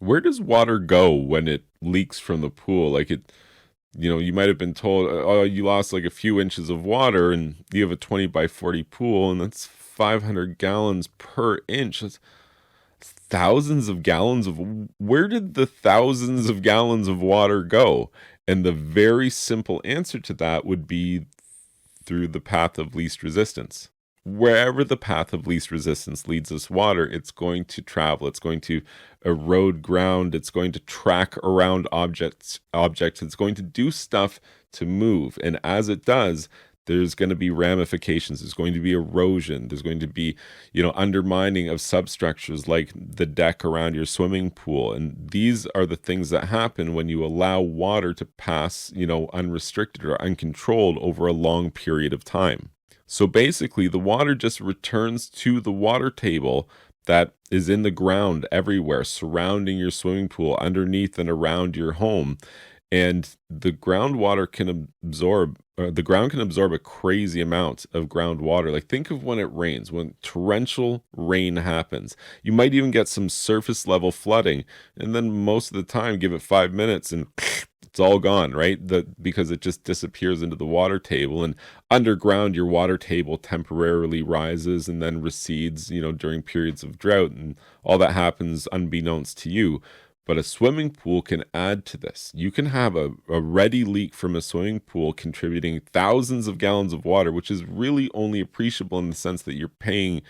where does water go when it leaks from the pool? Like you might have been told, oh, you lost like a few inches of water and you have a 20 by 40 pool and that's 500 gallons per inch. That's thousands of gallons of, where did the thousands of gallons of water go? And the very simple answer to that would be through the path of least resistance. Wherever the path of least resistance leads us water, it's going to travel, it's going to erode ground, it's going to track around objects, it's going to do stuff to move. And as it does, there's going to be ramifications, there's going to be erosion, there's going to be, undermining of substructures like the deck around your swimming pool. And these are the things that happen when you allow water to pass, unrestricted or uncontrolled over a long period of time. So basically, the water just returns to the water table that is in the ground everywhere, surrounding your swimming pool, underneath and around your home. And the groundwater can absorb, the ground can absorb a crazy amount of groundwater. Like think of when it rains, when torrential rain happens. You might even get some surface level flooding, and then most of the time, give it 5 minutes and it's all gone, right? Because it just disappears into the water table, and underground, your water table temporarily rises and then recedes, during periods of drought, and all that happens unbeknownst to you. But a swimming pool can add to this. You can have a ready leak from a swimming pool contributing thousands of gallons of water, which is really only appreciable in the sense that you're paying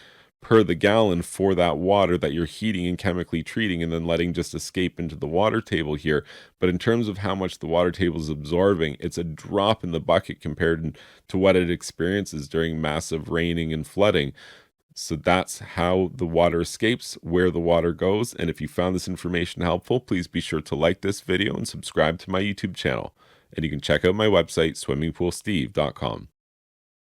per the gallon for that water that you're heating and chemically treating and then letting just escape into the water table here. But in terms of how much the water table is absorbing, it's a drop in the bucket compared to what it experiences during massive raining and flooding. So that's how the water escapes, where the water goes. And if you found this information helpful, please be sure to like this video and subscribe to my YouTube channel. And you can check out my website, swimmingpoolsteve.com.